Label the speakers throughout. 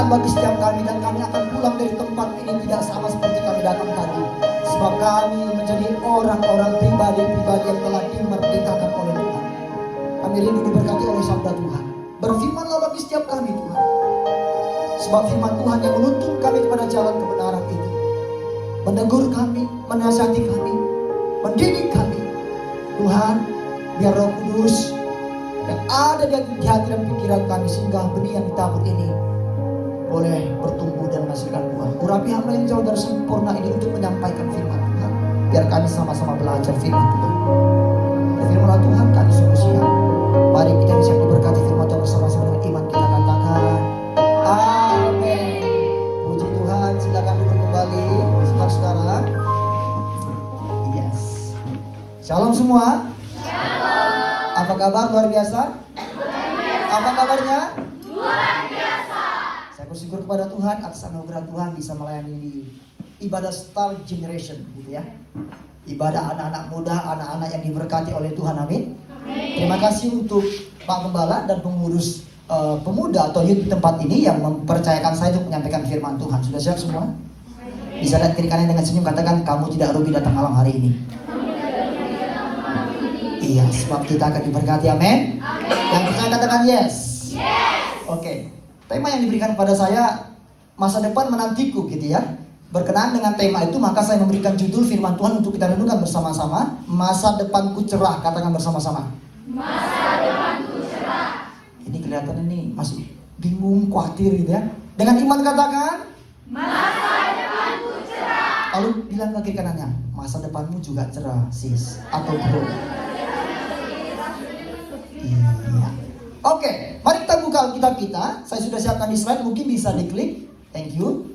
Speaker 1: berkat bagi setiap kami, dan kami akan pulang dari tempat ini tidak sama seperti kami datang tadi. Sebab kami menjadi orang-orang pribadi-pribadi yang telah dimerdekakan oleh Tuhan. Kami rindu diberkati oleh sabda Tuhan. Berfirmanlah bagi setiap kami Tuhan. Sebab firman Tuhan yang menuntun kami kepada jalan kebenaran itu. Menegur kami, menasihati kami, mendidik kami. Tuhan, biar Roh Kudus yang ada di hati dan pikiran kami, sehingga benih yang ditabur ini boleh bertumbuh dan menghasilkan buah. Urapi hamba yang jauh dari sempurna ini untuk menyampaikan firman Tuhan. Biar kami sama-sama belajar firman Tuhan. Firman Tuhan, kami sungguh siap. Mari kita siap diberkati firman Tuhan bersama-sama dengan iman kita katakan amin. Puji Tuhan, silakan duduk kembali saudara-saudara. Yes. Shalom semua. Apa kabar? Luar biasa? Apa kabarnya? Luar biasa. Saya bersyukur kepada Tuhan atas anugerah Tuhan bisa melayani di ibadah Star Generation gitu ya. Ibadah anak-anak muda, anak-anak yang diberkati oleh Tuhan, amin. Terima kasih untuk Pak Gembala dan pengurus pemuda atau youth di tempat ini yang mempercayakan saya untuk menyampaikan firman Tuhan. Sudah siap semua? Bisa lihat kiri kanan dengan senyum, katakan kamu tidak rugi datang malam hari ini. Iya, sebab kita akan diberkati, amin. Yang percaya katakan yes. Oke. Tema yang diberikan kepada saya, masa depan menantiku gitu ya. Berkenaan dengan tema itu, maka saya memberikan judul firman Tuhan untuk kita renungkan bersama-sama. Masa depanku cerah, katakan bersama-sama. Masa depanku cerah. Ini kelihatan ini masih bingung, khawatir gitu ya. Dengan iman katakan masa depanku cerah. Lalu bilang ke kiri kanannya, masa depanmu juga cerah sis atau bro. Iya. Oke, mari kita buka Alkitab kita. Saya sudah siapkan di slide, mungkin bisa diklik. Thank you.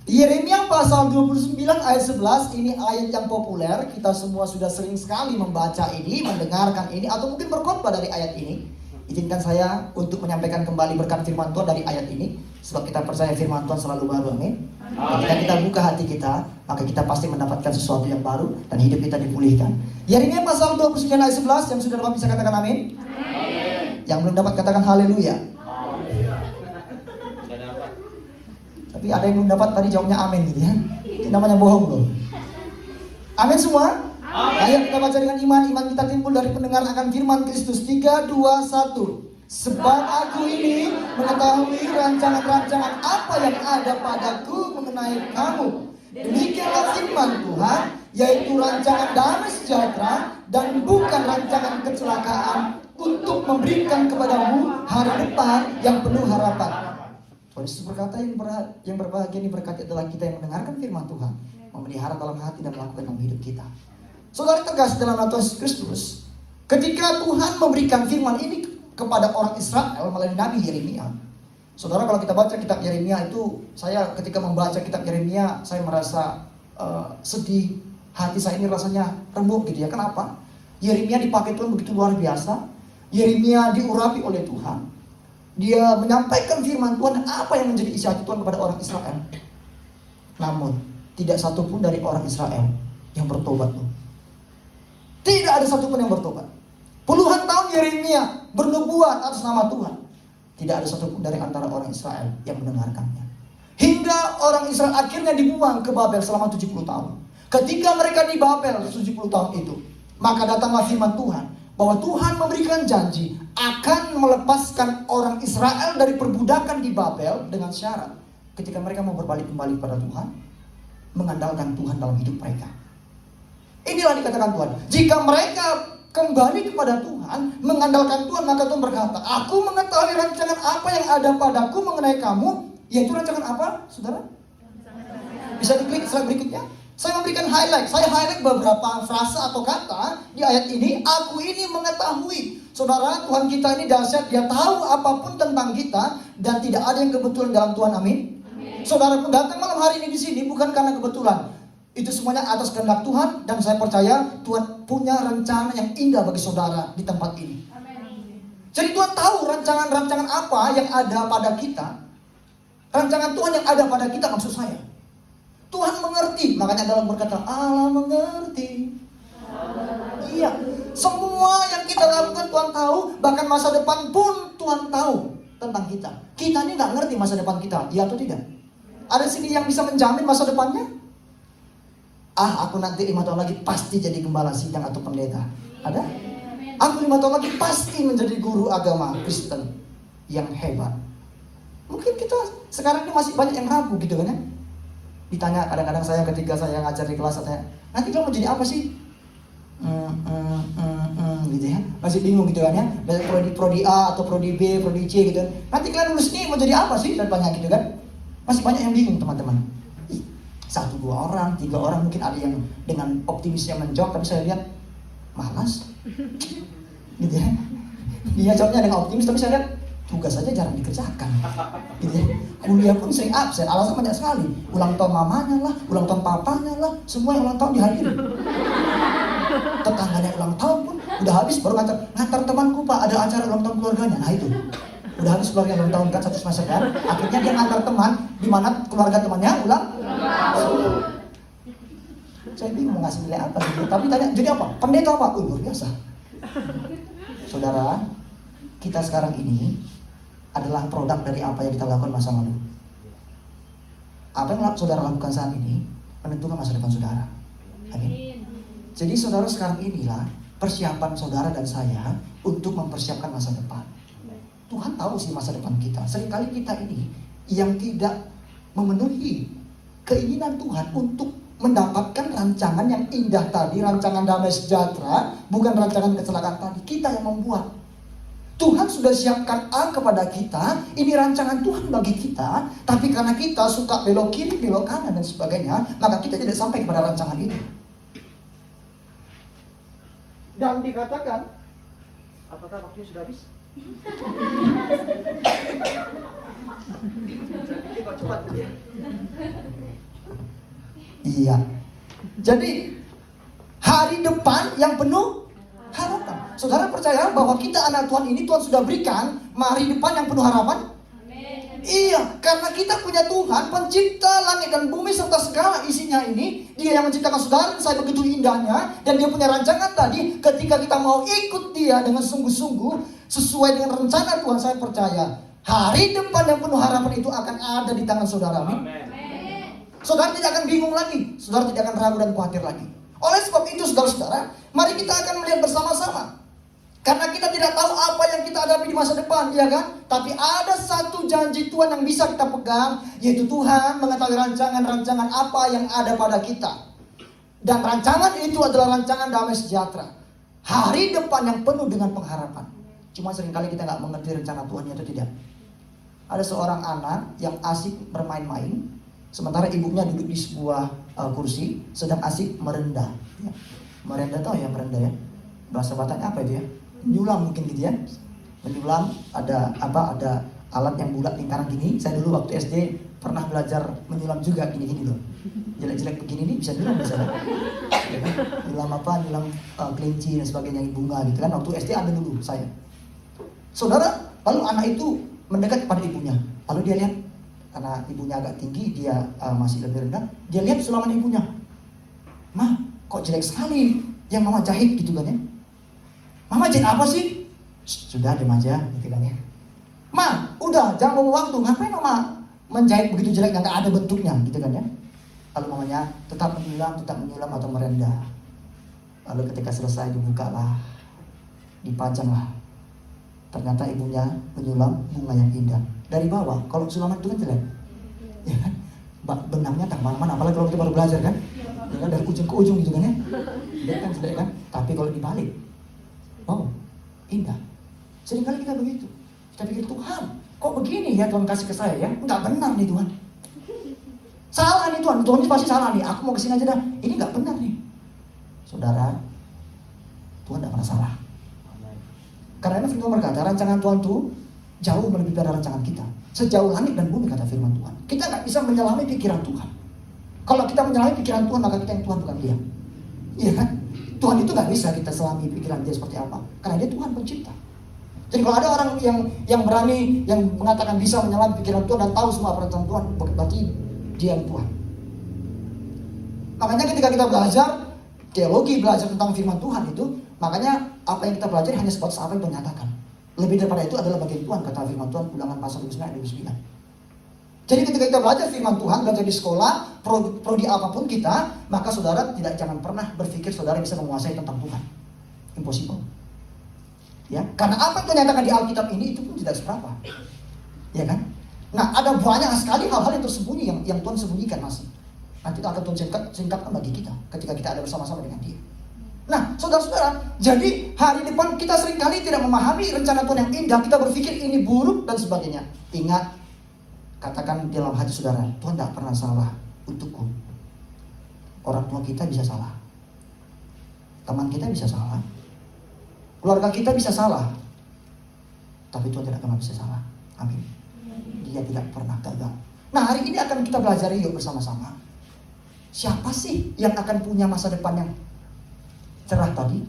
Speaker 1: Yeremia pasal 29 ayat 11, ini ayat yang populer. Kita semua sudah sering sekali membaca ini, mendengarkan ini, atau mungkin berkhotbah dari ayat ini. Izinkan saya untuk menyampaikan kembali berkat firman Tuhan dari ayat ini. Sebab kita percaya firman Tuhan selalu baru, amin. Ketika kita buka hati kita, maka kita pasti mendapatkan sesuatu yang baru dan hidup kita dipulihkan. Yeremia pasal 29 ayat 11, yang sudah dapat bisa katakan amin. Yang belum dapat katakan haleluya. Tapi ada yang belum dapat tadi jawabnya amin gitu ya. Itu namanya bohong loh. Amin semua? Amin. Ayo kita baca dengan iman. Iman kita timbul dari pendengaran akan firman Kristus. 3, 2, 1. Sebab aku ini mengetahui rancangan-rancangan apa yang ada padaku mengenai kamu. Demikianlah firman Tuhan, yaitu rancangan damai sejahtera dan bukan rancangan kecelakaan, untuk memberikan kepadamu hari depan yang penuh harapan. Tuhan Yesus berkata, yang berbahagia ini berkati adalah kita yang mendengarkan firman Tuhan, memelihara dalam hati dan melakukan dalam hidup kita. Saudara tegas dalam Tuhan Yesus Kristus, ketika Tuhan memberikan firman ini kepada orang Israel melalui Nabi Yeremia. Saudara, kalau kita baca kitab Yeremia itu, saya ketika membaca kitab Yeremia, saya merasa sedih. Hati saya ini rasanya remuk gitu ya. Kenapa? Yeremia dipakai Tuhan begitu luar biasa. Yeremia diurapi oleh Tuhan. Dia menyampaikan firman Tuhan apa yang menjadi isi hati Tuhan kepada orang Israel. Namun tidak satupun dari orang Israel yang bertobat loh. Tidak ada satupun yang bertobat. Puluhan tahun Yeremia bernubuat atas nama Tuhan. Tidak ada satupun dari antara orang Israel yang mendengarkannya. Hingga orang Israel akhirnya dibuang ke Babel selama 70 tahun. Ketika mereka di Babel 70 tahun itu, maka datanglah firman Tuhan bahwa Tuhan memberikan janji akan melepaskan orang Israel dari perbudakan di Babel dengan syarat ketika mereka mau berbalik kembali pada Tuhan, mengandalkan Tuhan dalam hidup mereka. Inilah dikatakan Tuhan, jika mereka kembali kepada Tuhan, mengandalkan Tuhan, maka Tuhan berkata, aku mengetahui rancangan apa yang ada padaku mengenai kamu. Yaitu rancangan apa, saudara? Bisa diklik slide berikutnya. Saya memberikan highlight. Saya highlight beberapa frase atau kata di ayat ini. Aku ini mengetahui. Saudara, Tuhan kita ini dahsyat. Dia tahu apapun tentang kita dan tidak ada yang kebetulan dalam Tuhan. Amin. Saudara pun datang malam hari ini di sini bukan karena kebetulan. Itu semuanya atas kehendak Tuhan, dan saya percaya Tuhan punya rencana yang indah bagi saudara di tempat ini. Jadi Tuhan tahu rancangan-rancangan apa yang ada pada kita. Rancangan Tuhan yang ada pada kita, maksud saya. Tuhan mengerti, makanya dalam berkata Allah mengerti. Iya, semua yang kita lakukan Tuhan tahu, bahkan masa depan pun Tuhan tahu. tentang kita. Kita ini nggak ngerti masa depan kita, iya atau tidak? Ada sini yang bisa menjamin masa depannya? Aku nanti 5 tahun lagi pasti jadi gembala sidang atau pendeta. Ada? Aku 5 tahun lagi pasti menjadi guru agama Kristen yang hebat. Mungkin kita sekarang ini masih banyak yang ragu gitu kan ya. Ditanya kadang-kadang saya ketika saya ngajar di kelas, saya, nanti kamu mau jadi apa sih? Gitu ya. Masih bingung gitu kan ya. Prodi A atau prodi B, prodi C gitu kan. Nanti kalian lulus nih mau jadi apa sih? Dan banyak gitu kan. Masih banyak yang bingung teman-teman. 1, 2 orang, 3 orang mungkin ada yang dengan optimisnya menjawab, tapi saya lihat malas. Gitu ya. Dia jawabnya dengan optimis, tapi saya lihat tugas saja jarang dikerjakan. Gitu ya. Kuliah pun sering absen, alasan banyak sekali. Ulang tahun mamanya lah, ulang tahun papanya lah, semua yang ulang tahun dihadiri. Tetangganya ulang tahun pun udah habis baru ngantar temanku Pak, ada acara ulang tahun keluarganya. Nah itu. Udah habis keluarga ulang tahun kan 1 semester kan. Akhirnya dia ngantar teman di mana keluarga temannya ulang. Saya bingung mau ngasih nilai apa gitu. Tapi tanya, jadi apa? Pendeta apa? Luar biasa. Saudara, kita sekarang ini adalah produk dari apa yang kita lakukan masa lalu. Apa yang saudara lakukan saat ini menentukan masa depan saudara. Amin. Jadi saudara sekarang inilah persiapan saudara dan saya untuk mempersiapkan masa depan. Tuhan tahu sih masa depan kita. Seringkali kita ini yang tidak memenuhi keinginan Tuhan untuk mendapatkan rancangan yang indah tadi, rancangan damai sejahtera, bukan rancangan kecelakaan tadi. Kita yang membuat. Tuhan sudah siapkan A kepada kita, ini rancangan Tuhan bagi kita, tapi karena kita suka belok kiri, belok kanan dan sebagainya, maka kita tidak sampai kepada rancangan itu. Dan dikatakan, apakah waktunya sudah habis? Cepat. Iya. Jadi hari depan yang penuh harapan. Saudara percaya bahwa kita anak Tuhan ini Tuhan sudah berikan hari depan yang penuh harapan? Amin. Iya, karena kita punya Tuhan pencipta langit dan bumi serta segala isinya ini. Dia yang menciptakan saudara dan saya begitu indahnya. Dan dia punya rancangan tadi. Ketika kita mau ikut dia dengan sungguh-sungguh sesuai dengan rencana Tuhan, saya percaya hari depan yang penuh harapan itu akan ada di tangan saudara. Amin. Saudara tidak akan bingung lagi. Saudara tidak akan ragu dan khawatir lagi. Oleh sebab itu saudara-saudara, mari kita akan melihat bersama-sama. Karena kita tidak tahu apa yang kita hadapi di masa depan, ya kan? Tapi ada satu janji Tuhan yang bisa kita pegang, yaitu Tuhan mengetahui rancangan-rancangan apa yang ada pada kita. Dan rancangan itu adalah rancangan damai sejahtera. Hari depan yang penuh dengan pengharapan. Cuma seringkali kita nggak mengerti rencana Tuhan atau tidak. Ada seorang anak yang asik bermain-main, sementara ibunya duduk di sebuah kursi, sedang asik merendah. Ya. Merendah tahu ya merendah ya? Bahasa Bataknya apa itu ya? Menyulam mungkin gitu ya. Menyulam ada alat yang bulat lingkaran gini. Saya dulu waktu SD pernah belajar menyulam juga gini-gini loh. Jelek-jelek begini nih bisa nyulam bisa. Ya kan? Nyulam nyulam kelinci dan sebagainya, bunga gitu kan. Waktu SD ada dulu saya. Saudara, lalu anak itu mendekat kepada ibunya. Lalu dia lihat, karena ibunya agak tinggi, dia masih lebih rendah. Dia lihat sulaman ibunya. "Ma, kok jelek sekali yang mama jahit," gitu kan ya. "Mama jahit apa sih?" "Sudah, diam aja," gitu kan ya. "Ma, udah, jangan buang waktu. Ngapain mama menjahit begitu jelek yang gak ada bentuknya," gitu kan ya. Lalu mamanya tetap menyulam atau merendah. Lalu ketika selesai dibukalah, dipajanglah. Ternyata ibunya menyulam bunga yang indah. Dari bawah, kalau sulaman itu kan jelek, ya kan? Benangnya tak mana-mana, apalagi kalau kita baru belajar kan? Ya kan, dari ujung ke ujung gitu kan ya? Jelek kan? Tapi kalau dibalik, wow, indah. Seringkali kita begitu. Kita pikir, Tuhan, kok begini ya Tuhan kasih ke saya ya? Enggak benar nih Tuhan. Salah nih Tuhan, Tuhan ini pasti salah nih. Aku mau kesini aja dah. Ini enggak benar nih. Saudara, Tuhan tidak pernah salah. Karena firman berkata, rancangan Tuhan itu jauh melebihi dari rancangan kita. Sejauh langit dan bumi kata firman Tuhan. Kita nggak bisa menyelami pikiran Tuhan. Kalau kita menyelami pikiran Tuhan, maka kita yang Tuhan bukan dia. Iya kan? Tuhan itu nggak bisa kita selami pikiran dia seperti apa. Karena dia Tuhan pencipta. Jadi kalau ada orang yang berani, yang mengatakan bisa menyelami pikiran Tuhan dan tahu semua perencanaan Tuhan, berarti dia yang Tuhan. Makanya ketika kita belajar teologi, belajar tentang firman Tuhan itu, makanya apa yang kita pelajari hanya sebatas apa yang Tuhan nyatakan. Lebih daripada itu adalah bagian Tuhan, kata firman Tuhan, Ulangan pasal 29 ayat 29. Jadi ketika kita belajar firman Tuhan, belajar di sekolah, prodi apapun kita, maka saudara jangan pernah berpikir saudara bisa menguasai tentang Tuhan. Impossible. Ya, karena apa yang ternyatakan di Alkitab ini itu pun tidak seberapa. Ya kan? Nah, ada banyak sekali hal-hal yang tersembunyi yang Tuhan sembunyikan masih. Nanti itu akan Tuhan singkapkan bagi kita ketika kita ada bersama-sama dengan Dia. Nah, saudara-saudara, jadi hari depan kita seringkali tidak memahami rencana Tuhan yang indah. Kita berpikir ini buruk dan sebagainya. Ingat, katakan dalam hati saudara, Tuhan tidak pernah salah untukku. Orang tua kita bisa salah, teman kita bisa salah, keluarga kita bisa salah, tapi Tuhan tidak pernah bisa salah. Amin. Dia tidak pernah gagal. Nah, hari ini akan kita belajar yuk bersama-sama. Siapa sih yang akan punya masa depan yang cerah tadi?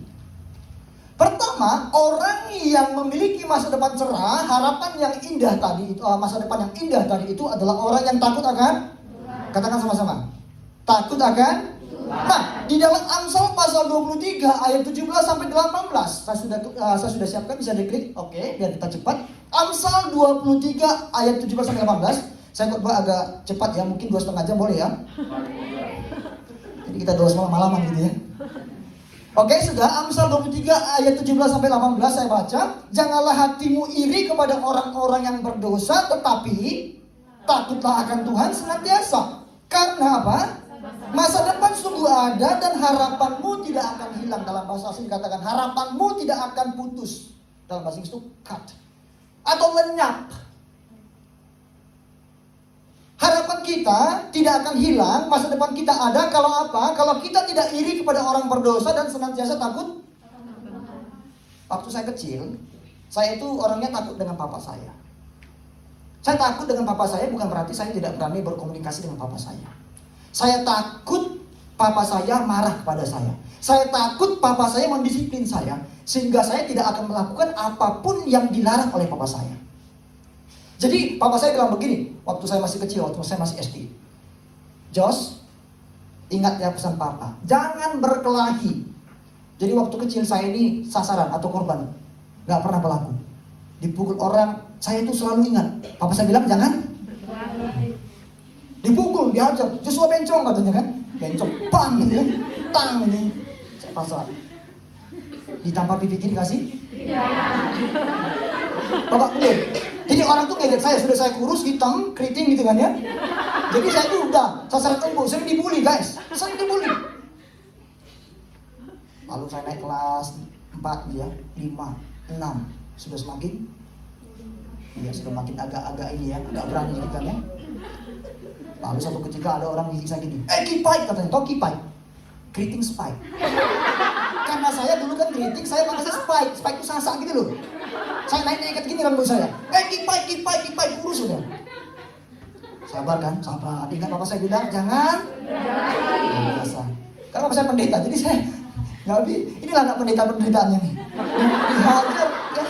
Speaker 1: Pertama, orang yang memiliki masa depan cerah, harapan yang indah tadi itu, masa depan yang indah tadi itu adalah orang yang takut akan, katakan sama-sama, takut akan. Nah, di dalam Amsal pasal 23 ayat 17 sampai 18, saya sudah siapkan, bisa diklik. Oke, biar kita cepat. Amsal 23 ayat 17 sampai 18. Saya buat agak cepat ya, mungkin 2,5 jam boleh ya. Jadi kita doa semua malaman gitu ya. Oke, sudah. Amsal 23 ayat 17 sampai 18 saya baca. Janganlah hatimu iri kepada orang-orang yang berdosa, tetapi takutlah akan Tuhan senantiasa. Karena apa? Masa depan sungguh ada dan harapanmu tidak akan hilang. Dalam bahasa asing dikatakan harapanmu tidak akan putus. Dalam bahasa Inggris itu cut atau lenyap. Harapan kita tidak akan hilang, masa depan kita ada kalau apa? Kalau kita tidak iri kepada orang berdosa dan senantiasa takut. Waktu saya kecil, saya itu orangnya takut dengan papa saya. Saya takut dengan papa saya bukan berarti saya tidak berani berkomunikasi dengan papa saya. Saya takut papa saya marah kepada saya. Saya takut papa saya mendisiplin saya, sehingga saya tidak akan melakukan apapun yang dilarang oleh papa saya. Jadi papa saya bilang begini, waktu saya masih kecil, waktu saya masih SD. Jos, ingat ya pesan papa, jangan berkelahi. Jadi waktu kecil saya ini sasaran atau korban, gak pernah berlaku. Dipukul orang, saya itu selalu ingat. Papa saya bilang jangan dipukul, diajar. Joshua bencong katanya kan, bencong, bang gitu ya, tang ini. Saya pasal. Ditampar pipi kiri kasih? Bapak belum. Jadi orang tuh ngeliat saya, sudah saya kurus, hitam, keriting gitu kan ya. Jadi saya tuh udah sasaran empuk, sering dibully guys, sering dibully. Lalu saya naik kelas 4 ya, 5, 6, sudah semakin, ya sudah makin agak-agak ini ya, agak berani gitu kan ya. Lalu suatu ketika ada orang ngisi saya gini, kipai katanya, tau kipai? Keriting spike. Karena saya dulu kan keriting, saya pakai spike itu sasak gitu loh. Saya naik-naik gini rambut saya. Kipai, kurus sudah. Sabar kan, sabar. Ingat bapak saya bilang, jangan. Biasa. Karena bapak saya pendeta, jadi saya nggak lebih. Inilah anak pendeta-pendetaannya nih. Dihajar. Ya.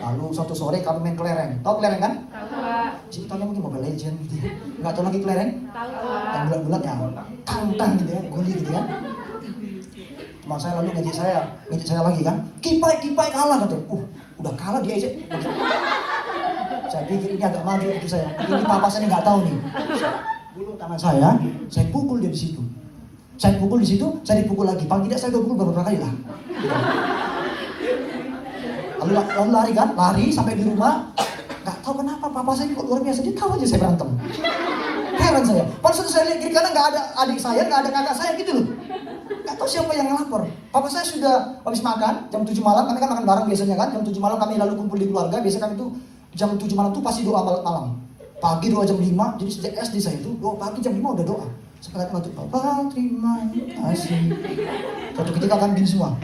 Speaker 1: Lalu suatu sore kami main kelereng. Tahu kelereng kan? Tahu. Ceritanya mungkin Mobile Legend gitu ya. Nggak tahu lagi kelereng? Tahu. Yang bulat-bulat ya, tang-tang gitu ya, guli gitu ya. Teman saya lalu ngejek saya lagi kan, kipai kalah katanya. Udah kalah dia aja. Saya pikir ini agak maju gitu saya. Ini papa saya nggak tahu nih. Dulu tangan saya pukul dia di situ. Saya pukul di situ, saya dipukul lagi. Paling tidak saya pukul beberapa kali lah. Lalu lari sampai di rumah. Nggak tahu kenapa papa saya ini kok luar biasa. Dia tahu aja saya berantem. Heran saya. Pada saat saya lihat kiri kanan nggak ada adik saya, nggak ada kakak saya gitu loh. Gak tahu siapa yang ngelapor. Papa saya sudah habis makan jam 7 malam, kami kan makan bareng biasanya kan. Jam 7 malam kami lalu kumpul di keluarga. Biasanya kami itu jam 7 malam tuh pasti doa malam. Pagi doa jam 5. Jadi sejak SD saya itu doa pagi jam 5 udah doa. Sekarang ngatur Bapak terima kasih. Suatu ketika kami gini semua.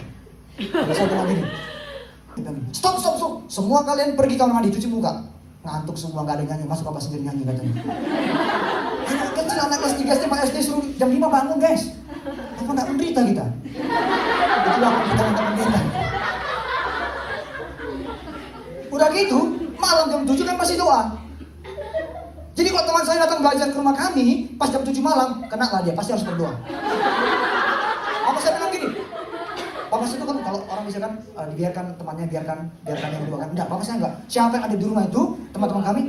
Speaker 1: Lalu saya bilang gini. Stop. Semua kalian pergi kamar mandi, cuci muka. Ngantuk semua, gak ada yang nyanyi. Masuk papa sendiri nyanyi katanya. Anak kecil, anak kelas 3 SD, 4 SD suruh jam 5 bangun guys. Apa gak menderita kita? Itulah kita minta menderita. Udah gitu, malam jam 7 kan masih doa. Jadi kalau teman saya datang belajar ke rumah kami, pas jam 7 malam, kena lah dia, pasti harus berdoa. Apa saya bilang gini? Papa saya itu kan kalau orang bisa kan dibiarkan temannya biarkan yang kedua kan. Enggak, papa saya enggak. Siapa yang ada di rumah itu, teman-teman kami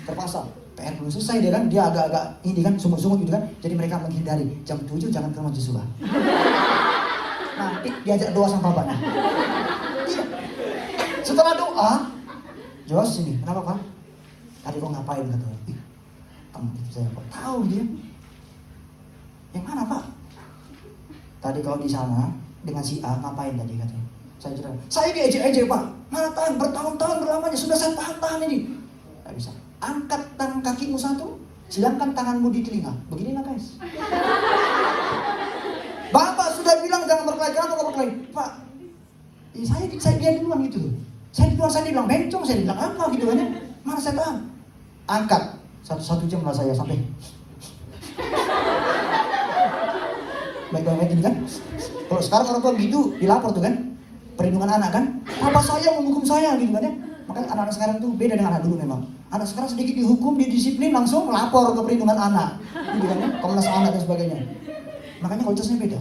Speaker 1: terpaksa. PR belum selesai dia kan, dia agak-agak ini kan, sumut-sumut gitu kan. Jadi mereka menghindari. Jam 7 jangan ke rumah Joshua. Nanti diajak doa sama bapaknya. Iya. Setelah doa, Jos sini, kenapa Pak? Tadi kok ngapain katanya? Saya kok tahu dia. Yang mana Pak? Tadi kalau di sana dengan si A ngapain tadi katanya? Saya cerita, saya diejek-ejek Pak. Mana tahan bertahun-tahun berlamanya sudah saya tahan ini. Tidak bisa. Angkat tangan kakimu satu, sedangkan tanganmu di telinga. Beginilah guys. Bapak sudah bilang jangan berkelahi, kenapa kau berkelahi? Pak, saya dia duluan gitu. Saya dibilang bencong, saya dibilang apa gitu kan ya. Mana saya tahan? Angkat. Satu jam lah saya sampai. Baik-baik gini kan. Kalau sekarang orang tua gitu, dilapor tuh kan. Perlindungan anak kan. Papa saya menghukum saya gitu kan ya. Makanya anak-anak sekarang tuh beda dengan anak dulu memang. Anak sekarang sedikit dihukum, didisiplin, langsung melapor ke perlindungan anak. Gitu kan ya. Komnas anak dan sebagainya. Makanya kualitasnya beda.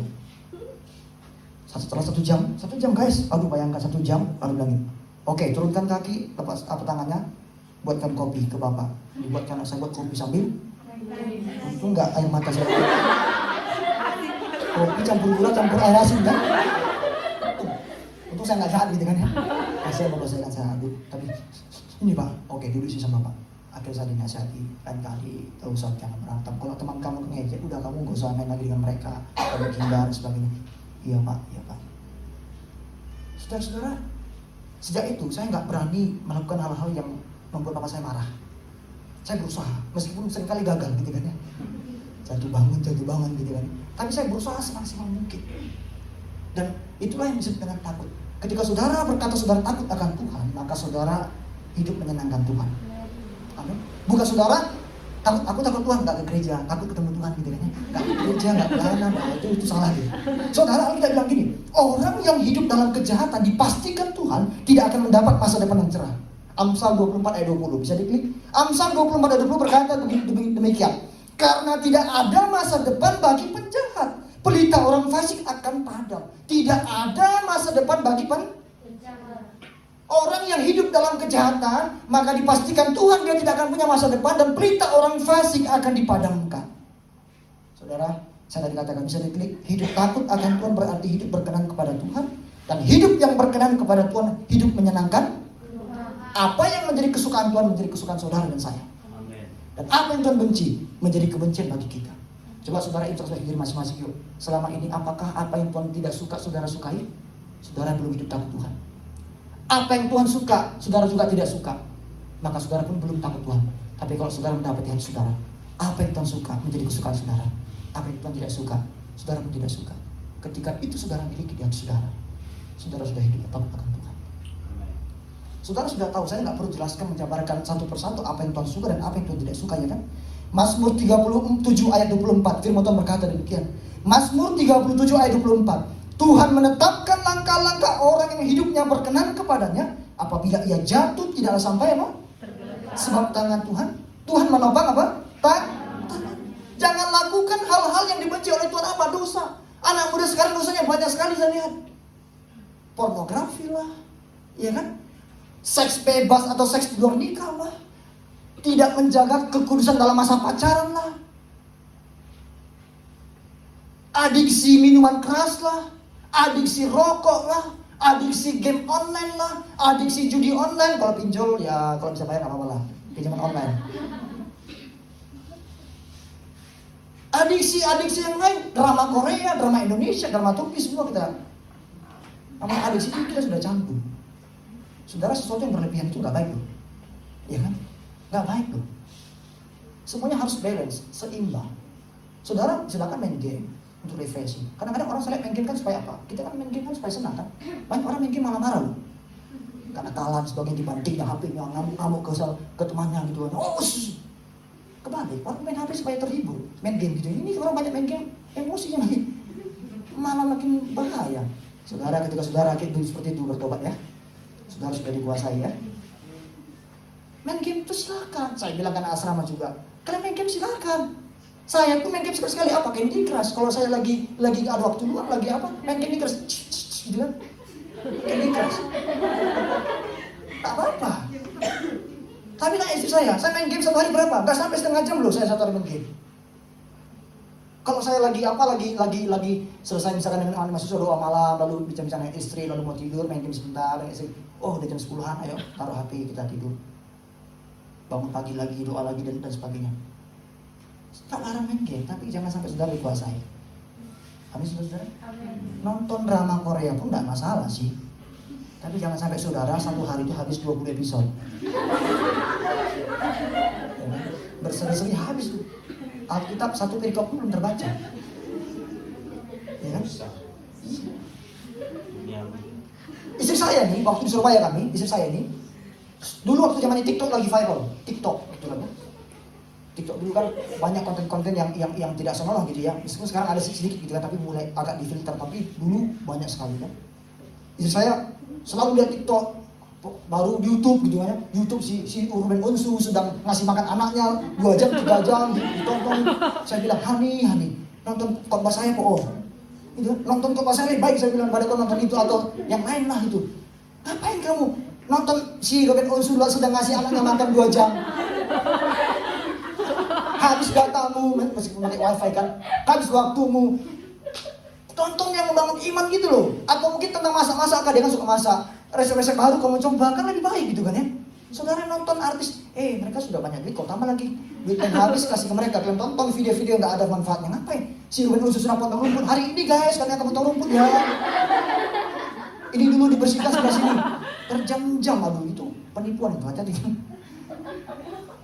Speaker 1: Setelah 1 jam guys. Aduh bayangkan 1 jam, baru bilangin. Oke, turunkan kaki, lepas tangannya, buatkan kopi ke bapak. Dibuatkan saya buat kopi sambil. Untung nggak air mata saya. Kopi campur gula, campur air asin kan? Untung saya nggak jahat gitu kan ya. Saya bapak saya kan saya aduk. Tapi ini pak, oke dulu sih sama pak. Akhirnya saya dinasihati lain kali, tak usah jangan berantem. Kalau teman kamu ngejek, udah kamu nggak usah main lagi dengan mereka, kalau hindar dan sebagainya. Iya pak. Saudara-saudara, sejak itu saya nggak berani melakukan hal-hal yang membuat papa saya marah. Saya berusaha, meskipun seringkali gagal gitu kan ya. Jatuh bangun gitu kan. Tapi saya berusaha semaksimal mungkin. Dan itulah yang disebut dengan takut. Ketika saudara berkata saudara takut akan Tuhan, maka saudara hidup menyenangkan Tuhan. Amin. Bukan saudara takut, aku takut Tuhan, nggak ke gereja, takut ketemu Tuhan gitu kan ya. Nggak ke gereja, nggak pelayanan, itu salah dia. Saudara kita bilang gini, orang yang hidup dalam kejahatan dipastikan Tuhan tidak akan mendapat masa depan yang cerah. Amsal 24 ayat 20, bisa diklik. Amsal 24 ayat 20 berkata demikian. Karena tidak ada masa depan bagi penjahat, pelita orang fasik akan padam. Tidak ada masa depan bagi penjahat. Orang yang hidup dalam kejahatan, maka dipastikan Tuhan dia tidak akan punya masa depan, dan pelita orang fasik akan dipadamkan. Saudara, saya tadi katakan bisa diklik. Hidup takut akan Tuhan berarti hidup berkenan kepada Tuhan, dan hidup yang berkenan kepada Tuhan hidup menyenangkan. Apa yang menjadi kesukaan Tuhan menjadi kesukaan saudara dan saya. Dan apa yang Tuhan benci menjadi kebencian bagi kita. Coba saudara introspeksi diri masing-masing yuk. Selama ini apakah apa yang Tuhan tidak suka saudara sukai? Saudara belum hidup takut Tuhan. Apa yang Tuhan suka, saudara juga tidak suka, maka saudara pun belum takut Tuhan. Tapi kalau saudara mendapati hati saudara, apa yang Tuhan suka menjadi kesukaan saudara. Apa yang Tuhan tidak suka, saudara pun tidak suka. Ketika itu saudara miliki di hati saudara, saudara sudah hidup takut akan Tuhan. Saudara sudah tahu, saya nggak perlu jelaskan menjabarkan satu persatu apa yang Tuhan suka dan apa yang Tuhan tidak suka ya kan. Mazmur 37 ayat 24, firman Tuhan berkata demikian. Mazmur 37 ayat 24. Tuhan menetapkan langkah-langkah orang yang hidupnya berkenan kepadanya. Apabila ia jatuh tidaklah sampai apa? Sebab tangan Tuhan menopang apa? Jangan lakukan hal-hal yang dibenci oleh Tuhan. Apa dosa? Anak muda sekarang dosanya banyak sekali saya lihat. Pornografi lah, ya kan? Seks bebas atau seks di luar nikah lah. Tidak menjaga kekudusan dalam masa pacaran lah. Adiksi minuman keras lah. Adiksi rokok lah, adiksi game online lah, adiksi judi online. Kalau pinjol ya kalau bisa bayar nggak apa-apa lah, pinjaman online. Adiksi yang lain, drama Korea, drama Indonesia, drama Turki, semua kita. Sama adiksi itu kita sudah campur. Saudara, sesuatu yang berlebihan itu nggak baik loh, ya kan? Nggak baik loh. Semuanya harus balance, seimbang. Saudara silakan main game untuk refreshing. Kadang-kadang orang selek main game kan supaya apa? Kita kan main game kan supaya senang kan? Banyak orang main game malah marah loh. Karena kalah sebagian dibandingnya HP-nya, ngamuk ke temannya gitu kan. Oh, kebalik. Orang main HP supaya terhibur, main game gitu. Ini orang banyak main game, emosinya lagi malah makin bahaya. Saudara, ketika saudara seperti itu bertobat ya. Saudara sudah dikuasai ya. Main game itu silakan. Saya bilang kan asrama juga. Kalian main game silakan. Saya tuh main game sekali apa? Candy Crush. Kalau saya lagi ada waktu luang, lagi apa? Main Candy Crush. gitu kan. Candy Crush. Tak apa-apa. Tapi tanya istri saya main game satu hari berapa? Gak sampai setengah jam loh saya satu hari main game. Kalau saya lagi selesai misalkan dengan anak mahasiswa doa malam, lalu bicara-bicara dengan istri, lalu mau tidur, main game sebentar, dan istri, oh udah jam 10-an, ayo taruh HP kita tidur. Bangun pagi lagi, doa lagi dan sebagainya. Tak larang main game, tapi jangan sampai saudara dikuasai. Amin saudara? Nonton drama Korea pun gak masalah sih. Tapi jangan sampai saudara satu hari itu habis 20 episode. Berseri-seri habis tuh. Alkitab satu perikop pun belum terbaca. Ya kan? Istri saya nih, waktu di Surabaya istri saya nih, dulu waktu zaman TikTok lagi viral, TikTok gitu kan. TikTok dulu kan banyak konten-konten yang tidak senonoh gitu ya. Meskipun sekarang ada sedikit gitu kan, tapi mulai agak difilter, tapi dulu banyak sekali kan. Istri saya selalu lihat TikTok, baru di YouTube gitu kan ya. YouTube si Ruben Onsu sedang ngasih makan anaknya 2 jam 3 jam ditonton. Saya bilang, Hani nonton khotbah saya po. Gitu, nonton khotbah saya lebih baik saya bilang pada kau nonton itu atau yang lain lah itu. Ngapain kamu nonton si Ruben Onsu sedang ngasih anaknya makan 2 jam? Habis datamu, meskipun pakai wifi kan, habis waktumu. Tonton yang membangun iman gitu loh. Atau mungkin tentang masak-masak, dia kan suka masak. Resep-resep baru kamu coba kan lebih baik gitu kan ya. Saudara nonton artis, mereka sudah banyak duit, kok tambah lagi duit yang habis kasih ke mereka. Kalian tonton video-video nggak ada manfaatnya, ngapain? Si Ruben Onsu sudah potong rumput, hari ini guys kalian akan potong rumput ya. Ini dulu dibersihkan sebelah sini, berjam-jam, aduh itu penipuan itu, hati-hati.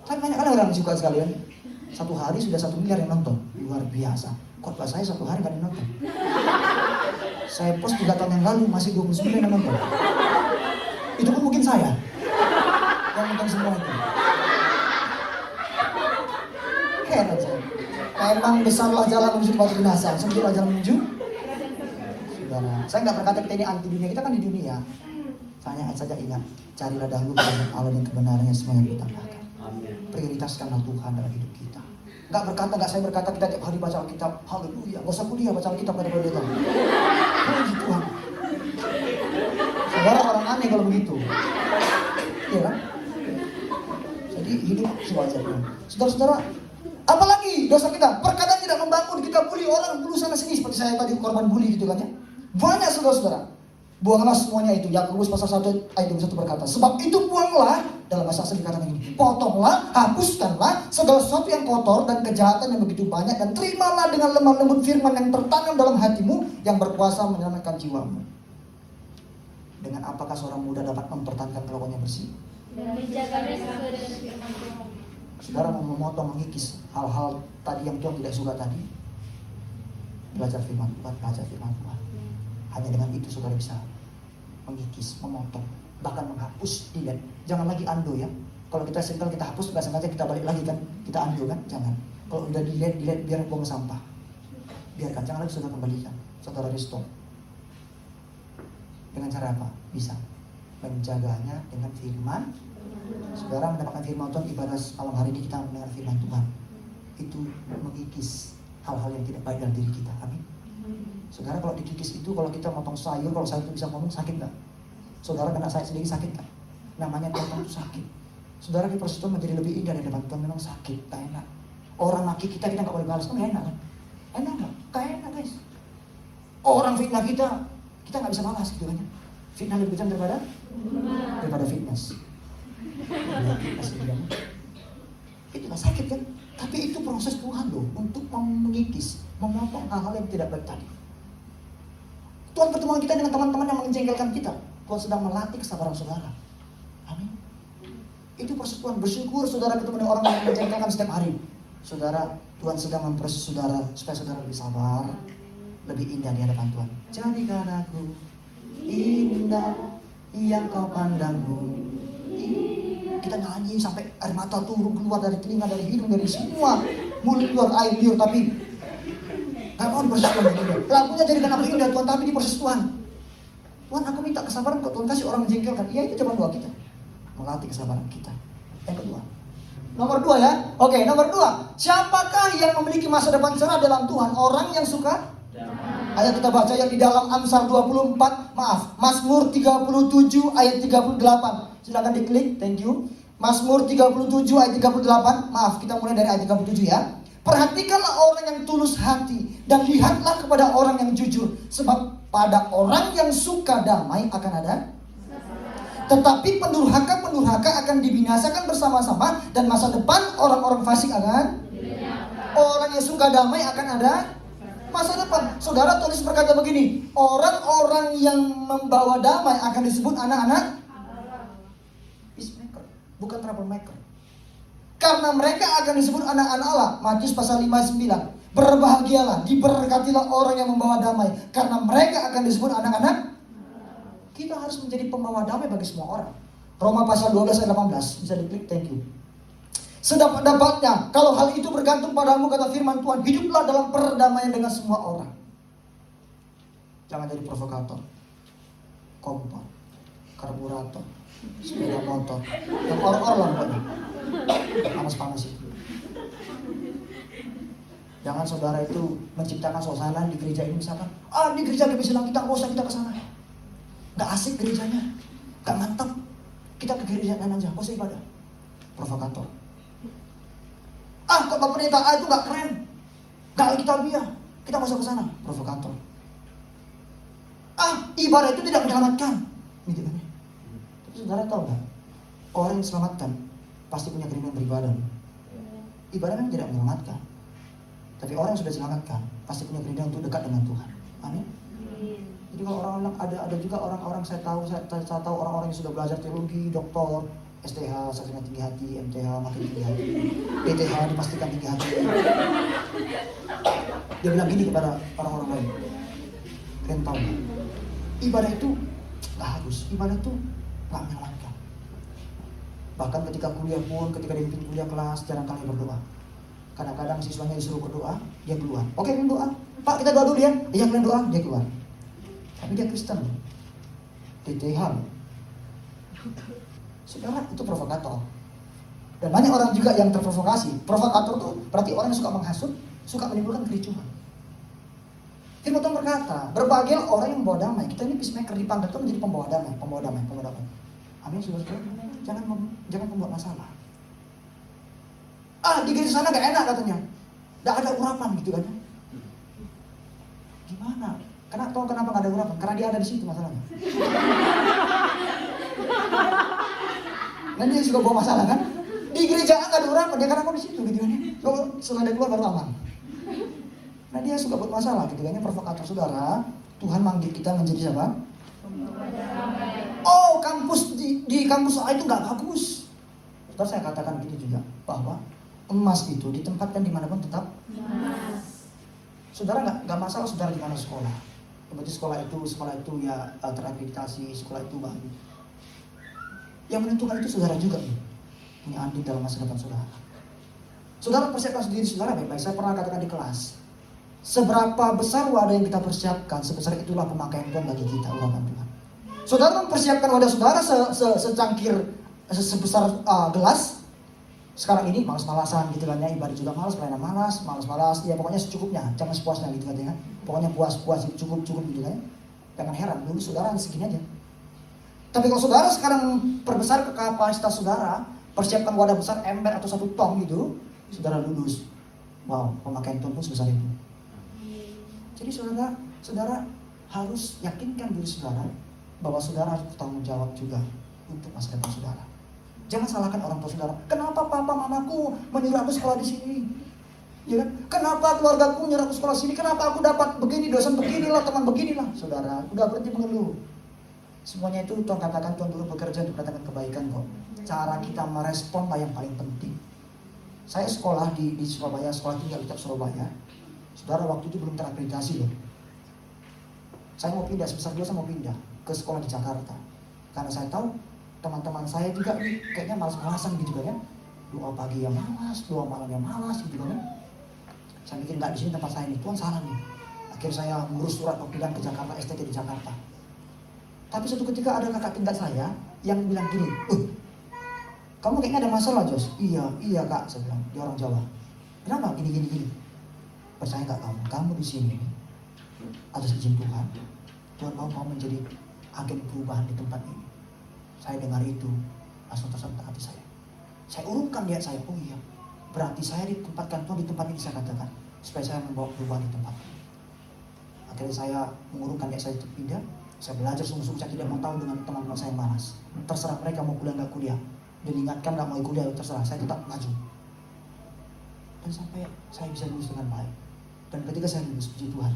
Speaker 1: Tapi banyak kan orang suka sekalian. Satu hari sudah 1 miliar yang nonton, luar biasa. Khotbah saya 1 hari gak ada yang nonton. Saya post 3 tahun yang lalu masih 29 yang nonton. Itu pun mungkin saya yang nonton semua itu. Heran saya. Memang besarlah jalan menuju tempat binasa, sempitlah jalan menuju. Saudara, saya nggak berkata kita ini anti dunia, kita kan di dunia. Tanya saja ingat, carilah dahulu kerajaan Allah dan kebenarannya, semuanya ditambahkan. Prioritaskanlah Tuhan dalam hidup kita. Saya berkata kita tiap hari baca Alkitab, haleluya, gak usah kuliah baca Alkitab pada pendeta. Puji Tuhan. Saudara orang aneh kalau begitu. Iya kan? Jadi hidup sewajarnya. Saudara-saudara, apalagi dosa kita, perkataan tidak membangun, kita bully orang dulu sana sini seperti saya tadi korban bully gitu kan ya. Banyak saudara-saudara. Buanglah semuanya itu. Yakobus pasal 1 ayat 21 berkata, sebab itu buanglah, dalam bahasa asli kata ini, potonglah, hapuskanlah segala sesuatu yang kotor dan kejahatan yang begitu banyak, dan terimalah dengan lemah lembut firman yang tertanam dalam hatimu yang berkuasa menyelamatkan jiwamu. Dengan apakah seorang muda dapat mempertahankan kelakuannya bersih?
Speaker 2: Dan menjaganya sesuai dengan firman Tuhan.
Speaker 1: Saudara mau memotong, mengikis hal-hal tadi yang Tuhan tidak suka tadi, belajar firman Tuhan. Hanya dengan itu saudara bisa mengikis, memotong, bahkan menghapus, delete. Jangan lagi undo ya. Kalau kita seringkali kita hapus, nggak sengaja kita balik lagi kan, kita undo kan, jangan. Kalau udah delete biar buang sampah. Biarkan, jangan lagi saudara kembalikan, saudara restore. Dengan cara apa? Bisa menjaganya dengan firman. Saudara mendapatkan firman Tuhan, ibadah malam hari ini kita mendengar firman Tuhan. Itu mengikis hal-hal yang tidak baik dalam diri kita. Amin. Saudara kalau dikikis itu, kalau kita motong sayur, kalau sayur itu bisa ngomong, sakit nggak? Saudara kena sayur sendiri sakit nggak? Namanya potong itu sakit. Saudara di persekutuan menjadi lebih indah dari depan Tuhan, memang sakit, tak enak. Orang maki kita nggak boleh balas, kan enak kan? Enak nggak? Gak enak guys. Orang fitnah kita nggak bisa balas gitu kan? Fitnah lebih kejam daripada fitness. Itu nggak sakit kan? Tapi itu proses Tuhan loh, untuk mengikis, memotong hal-hal yang tidak baik tadi. Tuhan pertemuan kita dengan teman-teman yang menjengkelkan kita. Tuhan sedang melatih kesabaran saudara. Amin. Itu proses Tuhan. Bersyukur saudara ketemu dengan orang yang menjengkelkan setiap hari. Saudara, Tuhan sedang memproses saudara supaya saudara lebih sabar, lebih indah di hadapan Tuhan. Jadikan aku indah yang kau pandangmu. Kita nyanyi sampai air mata turun keluar dari telinga, dari hidung, dari semua mulut keluar air liur, tapi gak mau diproses Tuhan begini. Lagunya jadikan aku indah Tuhan, tapi diproses Tuhan. Tuhan, aku minta kesabaran kok Tuhan, kasih orang menjengkelkan. Iya, itu cuma doa kita, melatih kesabaran kita. Yang kedua, nomor 2 ya. Oke, nomor 2, siapakah yang memiliki masa depan cerah dalam Tuhan? Orang yang suka Ayo kita baca yang di dalam Amsal 24, Mazmur 37 ayat 38. Silakan diklik, thank you. Mazmur 37 ayat 38. Kita mulai dari ayat 37 ya. Perhatikanlah orang yang tulus hati dan lihatlah kepada orang yang jujur, sebab pada orang yang suka damai akan ada, tetapi pendurhaka akan dibinasakan bersama-sama, dan masa depan orang-orang fasik akan, orang yang suka damai akan ada masa depan. Saudara tulis berkata begini, orang-orang yang membawa damai akan disebut anak-anak peacemaker, bukan troublemaker. Karena mereka akan disebut anak-anak Allah. Matius pasal 5:9. Berbahagialah, diberkatilah orang yang membawa damai, karena mereka akan disebut anak-anak. Kita harus menjadi pembawa damai bagi semua orang. Roma pasal 12 ayat 18. Bisa diklik, thank you. Sedapat-dapatnya, kalau hal itu bergantung padamu, kata firman Tuhan, hiduplah dalam perdamaian dengan semua orang. Jangan jadi provokator, kompor, karburator, sepeda motor, yang orang-orang pokoknya. Panas-panas itu. Jangan saudara itu menciptakan suasana di gereja ini, misalkan, di gereja kita bilang kita nggak usah, kita ke sana. Nggak asik gerejanya, nggak mantap. Kita ke gereja lain aja, nggak usah ibadah. Provokator. Kok pendeta itu nggak keren, nggak alkitabiah, kita nggak usah ke sana. Provokator. Ibadah itu tidak menyelamatkan, gitu kan? Tapi saudara tahu nggak? Orang yang diselamatkan pasti punya kerinduan beribadah. Ibadah memang tidak menyelamatkan, tapi orang yang sudah diselamatkan pasti punya kerinduan untuk dekat dengan Tuhan. Amin. Jadi kalau orang-orang ada juga orang-orang saya tahu orang-orang yang sudah belajar teologi, doktor, STH, saksinya tinggi hati, MTH makin tinggi hati, PTH dipastikan tinggi hati. Dia bilang gini kepada orang-orang lain, kalian tahu gak? Ibadah itu gak harus, ibadah itu gak menyelamatkan. Bahkan ketika kuliah pun, ketika dia bikin kuliah kelas, jarang kali berdoa. Kadang-kadang siswanya disuruh berdoa, dia keluar. Oke, kalian doa. Pak, kita doa dulu ya. Iya, kalian doa, dia keluar. Tapi dia Kristen. DTH. Saudara, itu provokator. Dan banyak orang juga yang terprovokasi. Provokator itu berarti orang yang suka menghasut, suka menimbulkan kericuhan. Firman Tuhan berkata, berbahagialah orang yang membawa damai. Kita ini peacemaker, dipanggil Tuhan menjadi pembawa damai. Amin, saudara. Jangan membuat masalah. Di gereja sana gak enak katanya, gak ada urapan gitu kan. Gimana? Kenapa gak ada urapan? Karena dia ada di situ masalahnya. Dan dia juga bawa masalah kan. Di gereja gak ada urapan, dia karena kok di situ gitu kan. So, setelah dia keluar baru aman. Nah dia suka buat masalah gitu kan. Provokator. Saudara, Tuhan manggil kita menjadi siapa? Kampus di kampus itu gak bagus. Terus saya katakan gini juga, bahwa emas itu ditempatkan dimanapun tetap emas. Saudara nggak masalah saudara di mana sekolah. Berarti sekolah itu ya terakreditasi, sekolah itu bagus. Yang menentukan itu saudara juga nih, punya andil dalam masa depan saudara. Saudara persiapkan sendiri saudara baik-baik. Saya pernah katakan di kelas, seberapa besar wadah yang kita persiapkan, sebesar itulah pemakaian Tuhan bagi kita, urapan Tuhan. Saudara mempersiapkan wadah saudara secangkir sebesar gelas. Sekarang ini malas-malasan gitu kan ya, ibadah juga malas, pelayanan malas, ya pokoknya secukupnya, jangan sepuasnya gitu kan ya. Pokoknya puas, cukup gitu kan ya. Jangan heran, dulu saudara segini aja. Tapi kalau saudara sekarang perbesar ke kapasitas saudara, persiapkan wadah besar ember atau 1 ton gitu, saudara lulus. Wow, pemakaian Tuhan pun sebesar itu. Jadi saudara harus yakinkan diri saudara bahwa saudara harus bertanggung jawab juga untuk masa depan saudara. Jangan salahkan orang tua saudara. Kenapa papa mamaku menyuruh aku sekolah di sini? Ya kan? Kenapa keluargaku menyuruh aku sekolah di sini? Kenapa aku dapat begini, dosen beginilah, teman beginilah? Saudara, udah berhenti mengeluh. Semuanya itu Tuhan katakan Tuhan dulu bekerja untuk mendatangkan kebaikan kok. Cara kita merespon lah yang paling penting. Saya sekolah di Surabaya, sekolah tinggi Alkitab Surabaya. Saudara, waktu itu belum terakreditasi loh. Saya mau pindah, sebesar 2 saya mau pindah ke sekolah di Jakarta. Karena saya tahu teman-teman saya juga nih kayaknya malas-malasan gitu kan ya. Doa pagi yang malas, doa malam yang malas gitu kan ya. Saya mikir nggak di sini tempat saya nih, Tuhan salah nih. Akhirnya saya ngurus surat pindah ke Jakarta, STT di Jakarta. Tapi suatu ketika ada kakak tingkat saya yang bilang gini, kamu kayaknya ada masalah Jos? Iya kak, saya bilang, dia orang Jawa. Kenapa? Gini. Percaya nggak kamu di sini atas izin Tuhan, Tuhan mau kamu menjadi agen perubahan di tempat ini. Saya dengar itu, langsung tersentak hati saya. Saya urungkan niat saya, oh iya, berarti saya ditempatkan Tuhan di tempat ini, saya katakan, supaya saya membawa perubahan di tempat ini. Akhirnya saya mengurungkan niat saya untuk pindah. Saya belajar sungguh-sungguh, saya tidak mau tahu dengan teman-teman saya yang malas. Terserah mereka mau kuliah nggak kuliah, diingatkan nggak mau kuliah, terserah, saya tetap maju. Dan sampai saya bisa lulus dengan baik. Dan ketika saya lulus, puji Tuhan,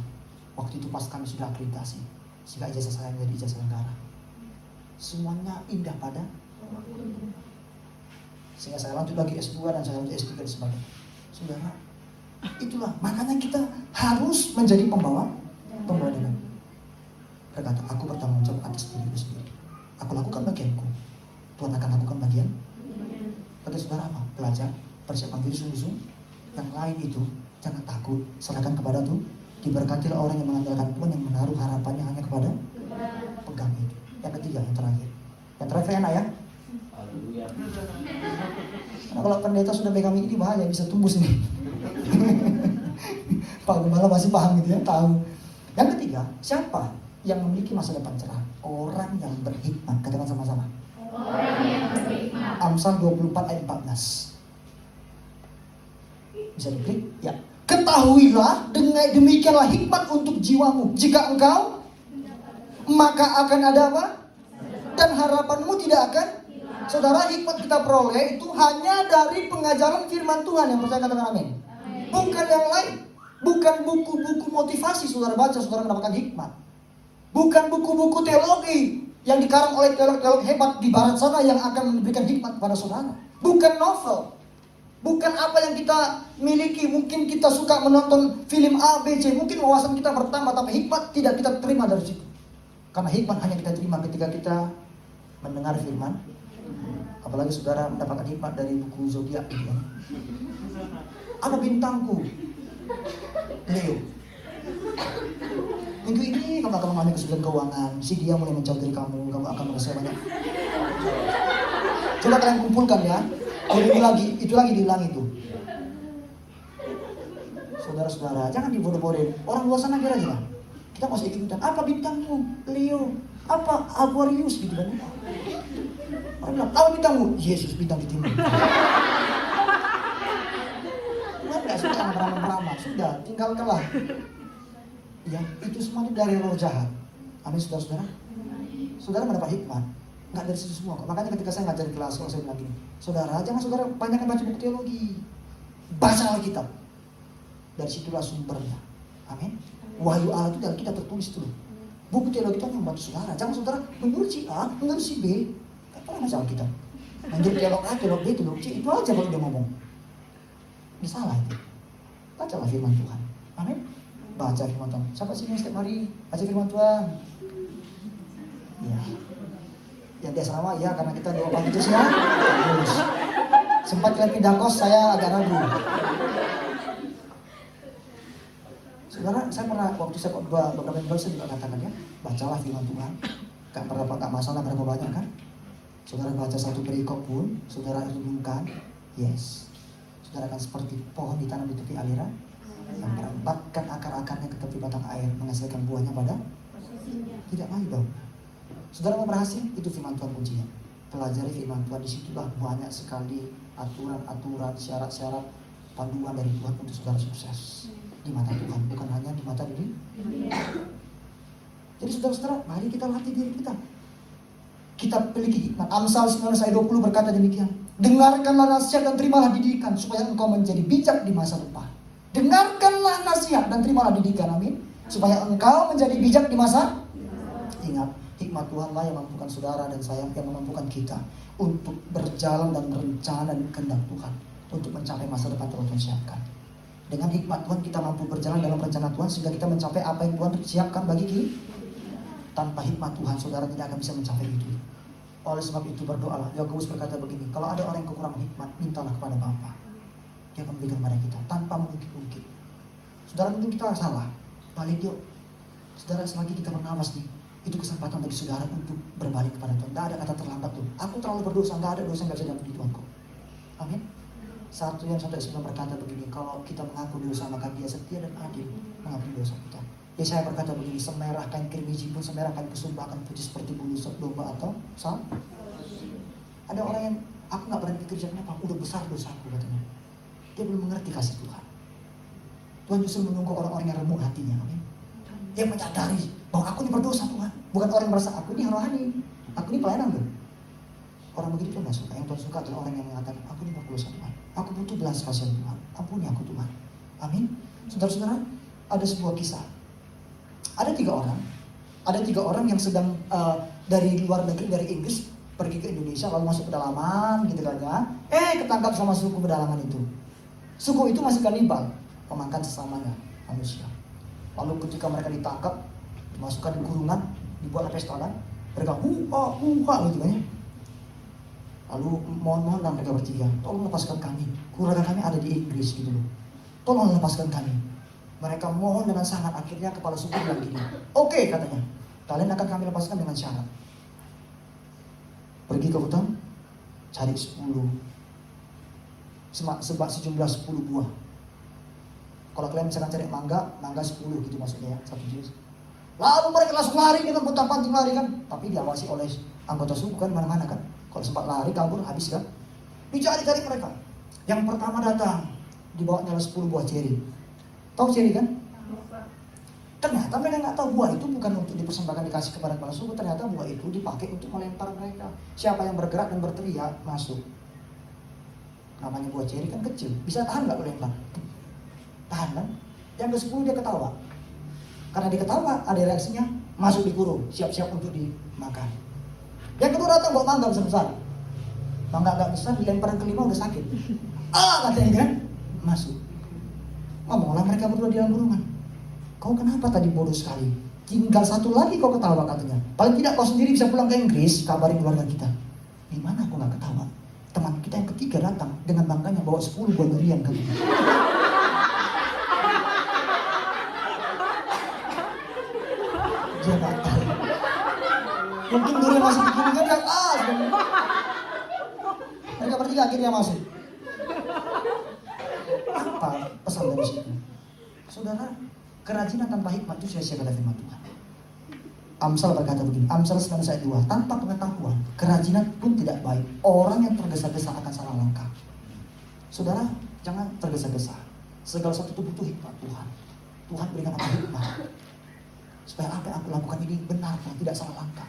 Speaker 1: waktu itu pas kami sudah akreditasi, sehingga ijazah saya menjadi ijazah negara. Semuanya indah pada, sehingga saya lanjut lagi S2 dan saya lanjut S3 dan sebagainya. Saudara, itulah makanya kita harus menjadi pembawa dengan. Berkata, aku bertanggung jawab atas diriku sendiri. Aku lakukan bagianku, Tuhan akan lakukan bagian. Bagi saudara apa? Belajar, persiapkan diri sungguh-sungguh. Yang lain itu jangan takut, serahkan kepada Tuhan. Diberkatilah orang yang mengandalkan Tuhan, yang menaruh harapannya hanya kepada pegang itu. Yang ketiga, yang terakhir. Yang terakhir enak ya. Karena kalau pendeta sudah pegang ini bahaya, bisa tumbuh sini. Pak Gembala masih paham gitu ya, tahu. Yang ketiga, siapa yang memiliki masa depan cerah? Orang yang berhikmat. Katakan sama-sama.
Speaker 2: Orang yang berhikmat.
Speaker 1: Amsal 24 ayat 14. Bisa diklik? Ya. Ketahuilah, dengan demikianlah hikmat untuk jiwamu. Jika engkau, maka akan ada apa? Dan harapanmu tidak akan. Saudara, hikmat kita peroleh itu hanya dari pengajaran firman Tuhan. Yang percaya katakan amin. Bukan yang lain. Bukan buku-buku motivasi saudara baca, saudara mendapatkan hikmat. Bukan buku-buku teologi yang dikarang oleh teolog-teolog hebat di barat sana yang akan memberikan hikmat kepada saudara. Bukan novel. Bukan apa yang kita miliki. Mungkin kita suka menonton film A, B, C. Mungkin wawasan kita bertambah, tapi hikmat tidak kita terima dari situ. Karena hikmat hanya kita terima ketika kita mendengar firman. Apalagi saudara mendapatkan hikmat dari buku zodiak gitu kan. Apa bintangku? Leo. Minggu ini kamu akan mengalami kesulitan keuangan. Si dia mulai menjauh dari kamu akan merasa banyak. Coba kalian kumpulkan ya. Itu lagi diulangi itu. Saudara-saudara, jangan dibodoh-bodohin. Orang luar sana kira aja. Kita masih ikutan. Apa bintangmu? Leo. Apa Aquarius gitu kan? Orang bilang, apa bintangmu? Yesus, bintang di timur. Tuhan gak suka meramah-meramah. Sudah, tinggalkanlah. Ya, itu semuanya dari roh jahat. Amin, saudara-saudara. Saudara mendapat hikmat. Nggak dari situ semua kok. Makanya ketika saya ngajar di kelas, kalau saya bilang gini, saudara, jangan saudara banyak baca buku teologi. Baca Alkitab. Dari situlah sumbernya. Amin. Wahyu Allah itu dari kita tertulis dulu. Buku teologi itu membantu saudara. Jangan saudara menurut si A, menurut si B. Nggak pernah baca Alkitab. Menurut teolog A, teolog B, teolog C. Itu aja kalau dia ngomong. Ini salah itu. Bacalah firman Tuhan. Amin. Baca firman Tuhan. Siapa sih yang setiap hari baca firman Tuhan? Ya. Yang di asrama ya, karena kita doa pagi terus ya. Terus. Sempat kalian pindah kos, saya agak ragu. Saudara, saya pernah waktu saya beberapa minggu saya juga katakan ya, bacalah firman Tuhan. Gak masalah berapa banyak kan? Saudara baca satu perikop pun, saudara renungkan, yes. Saudara akan seperti pohon ditanam di tepi aliran yang merambatkan akar-akarnya ke tepi batang air, menghasilkan buahnya pada tidak lagi bau. Saudara mau berhasil, itu firman Tuhan kuncinya. Pelajari firman Tuhan, disitulah banyak sekali aturan-aturan, syarat-syarat, panduan dari Tuhan untuk saudara sukses di mata Tuhan, bukan hanya di mata diri. Jadi saudara-saudara, mari kita latih diri kita. Kita miliki hikmat. Amsal 19 ayat 20 berkata demikian. Dengarkanlah nasihat dan terimalah didikan, supaya engkau menjadi bijak di masa depan. Dengarkanlah nasihat dan terimalah didikan, amin. Supaya engkau menjadi bijak di masa. Ingat, hikmat Tuhanlah yang memampukan saudara dan saya, yang memampukan kita untuk berjalan dan berencana dan kehendak Tuhan, untuk mencapai masa depan yang Tuhan siapkan. Dengan hikmat Tuhan kita mampu berjalan dalam rencana Tuhan, sehingga kita mencapai apa yang Tuhan siapkan bagi kita. Tanpa hikmat Tuhan, saudara tidak akan bisa mencapai itu. Oleh sebab itu berdoalah. Yakobus berkata begini, kalau ada orang yang kekurangan hikmat, mintalah kepada Bapa. Dia akan memberikan kepada kita tanpa mengungkit-ungkit. Saudara, mungkin kita salah, balik yuk. Saudara, selagi kita bernafas nih, itu kesempatan bagi saudara untuk berbalik kepada Tuhan. Tidak ada kata terlambat tuh. Aku terlalu berdosa, tidak ada dosa yang bisa diampuni Tuhan kok. Amin. 1 Yohanes 1:9 berkata begini, kalau kita mengaku dosa maka Dia setia dan adil mengampuni dosa kita Yesaya berkata begini, semerah kain kirmiji pun semerah kain kesumba akan putih seperti bulu domba atau salju. Ada orang yang, aku gak berani kerja, kenapa? Udah besar dosaku katanya. Dia belum mengerti kasih Tuhan. Tuhan justru menunggu orang-orang yang remuk hatinya. Amin. Dia menyadari bahwa aku ini berdosa Tuhan. Bukan orang yang merasa aku ini rohani, aku ini pelayanan loh. Orang begitu Tuhan gak suka. Yang Tuhan suka adalah orang yang mengatakan, aku ini berdosa Tuhan. Aku butuh belas kasihan Tuhan. Ampuni aku Tuhan. Amin. Saudara-saudara, ada sebuah kisah. Ada tiga orang yang sedang dari luar negeri, dari Inggris pergi ke Indonesia, lalu masuk pedalaman gitu kan ya. Ketangkap sama suku pedalaman itu. Suku itu masih kanibal, memakan sesamanya manusia. Lalu ketika mereka ditangkap, dimasukkan di kurungan, dibuat pesta kan, mereka huha gitu kan ya. Lalu mohon mereka bertiga, tolong lepaskan kami, keluarga kami ada di Inggris gitu loh. Tolong lepaskan kami. Mereka mohon dengan sangat, akhirnya kepala suku bilang gini, oke, katanya, kalian akan kami lepaskan dengan syarat. Pergi ke hutan, cari 10 sejumlah 10 buah. Kalau kalian misalkan cari mangga 10 gitu maksudnya ya, satu jenis. Lalu mereka langsung lari dengan putar-panting lari kan, tapi diawasi oleh anggota suku kan mana-mana kan. Kalau sempat lari kabur habis kan. Dicari-cari mereka. Yang pertama datang, dibawanya 10 buah ceri. Tahu ceri kan? Ternyata mereka nggak tahu buah itu bukan untuk dipersembahkan dikasih kepada kepala suku. Ternyata buah itu dipakai untuk melempar mereka. Siapa yang bergerak dan berteriak masuk. Namanya buah ceri kan kecil, bisa tahan nggak melempar? Tahan kan? Yang ke-10 dia ketawa. Karena dia ketawa ada reaksinya, masuk di kurung, siap-siap untuk dimakan. Yang kedua datang bawa mangga besar-besar. Mangga nggak besar, dilempar yang kelima udah sakit. Katanya kan, masuk. Ngomonglah mereka berdua di dalam kurungan. Kau kenapa tadi bodoh sekali? Tinggal satu lagi kau ketawa katanya. Paling tidak kau sendiri bisa pulang ke Inggris, kabarin keluarga kita. Di mana aku nggak ketawa? Teman kita yang ketiga datang dengan bangganya bawa 10 buah durian katanya. Dia nggak tahu. Mungkin durian masih begini kan yang mereka bertiga akhirnya masuk. Apa pesan dari situ? Saudara, kerajinan tanpa hikmat itu sia-sia kata firman Tuhan. Amsal berkata begini, Amsal 9 ayat 2, tanpa pengetahuan, kerajinan pun tidak baik. Orang yang tergesa-gesa akan salah langkah. Saudara, jangan tergesa-gesa. Segala sesuatu itu butuh hikmat Tuhan. Tuhan berikan aku hikmat. Supaya apa yang aku lakukan ini benar dan tidak salah langkah.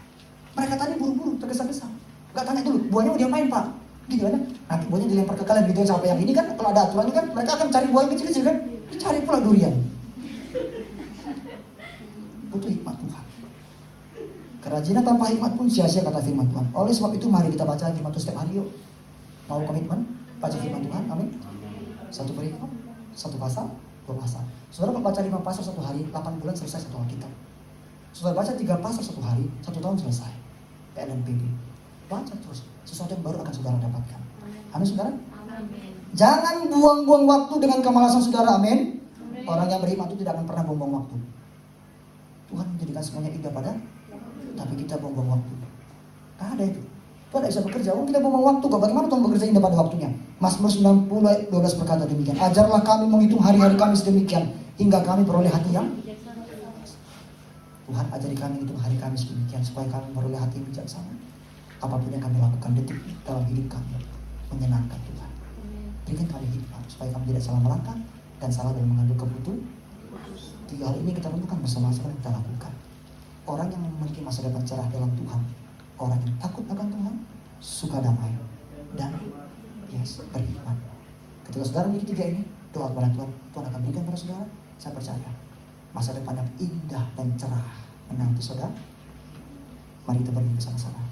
Speaker 1: Mereka tadi buru-buru, tergesa-gesa. Gak tanya dulu, buahnya mau diapain Pak? Gitu kan? Nanti buahnya dilempar ke kalian gitu ya, sampai yang ini kan, kalau ada aturannya kan, mereka akan cari buah yang kecil-kecil kan? Dicari pula durian. Butuh hikmat Tuhan. Kerajinan tanpa hikmat pun sia-sia kata firman Tuhan. Oleh sebab itu mari kita baca firman Tuhan setiap hari yuk. Mau komitmen? Baca firman Tuhan, amin. Satu perikop, satu pasal, 2 pasal. Saudara baca 5 pasal 1 hari, 8 bulan selesai 1 Alkitab. Saudara baca 3 pasal 1 hari, 1 tahun selesai. PLNPB. Baca terus, sesuatu yang baru akan saudara dapatkan. Amin saudara?
Speaker 2: Amin.
Speaker 1: Jangan buang-buang waktu dengan kemalasan saudara, amin. Orang yang beriman itu tidak akan pernah buang-buang waktu. Tuhan menjadikan semuanya indah pada, tapi kita buang-buang waktu. Gak ada itu. Tuhan tidak bisa bekerja, kita buang-buang waktu. Bagaimana Tuhan bekerja indah pada waktunya? Mazmur 90 ayat 12 berkata demikian. Ajarlah kami menghitung hari-hari kami sedemikian, hingga kami beroleh hati yang Tuhan ajari kami menghitung hari kami sedemikian, supaya kami beroleh hati yang bijaksana. Apapun yang kami lakukan detik dalam hidup kami menyenangkan Tuhan. Berikan kami hikmat supaya kami tidak salah melangkah dan salah dalam mengambil keputusan. 3 hal ini kita renungkan bersama-sama dan kita lakukan. Orang yang memiliki masa depan cerah dalam Tuhan, orang yang takut akan Tuhan, suka damai, dan berhikmat. Ketika saudara memiliki 3 ini, doa kepada Tuhan, Tuhan akan berikan pada saudara. Saya percaya masa depan yang indah dan cerah menanti saudara. Mari kita berdiri bersama-sama.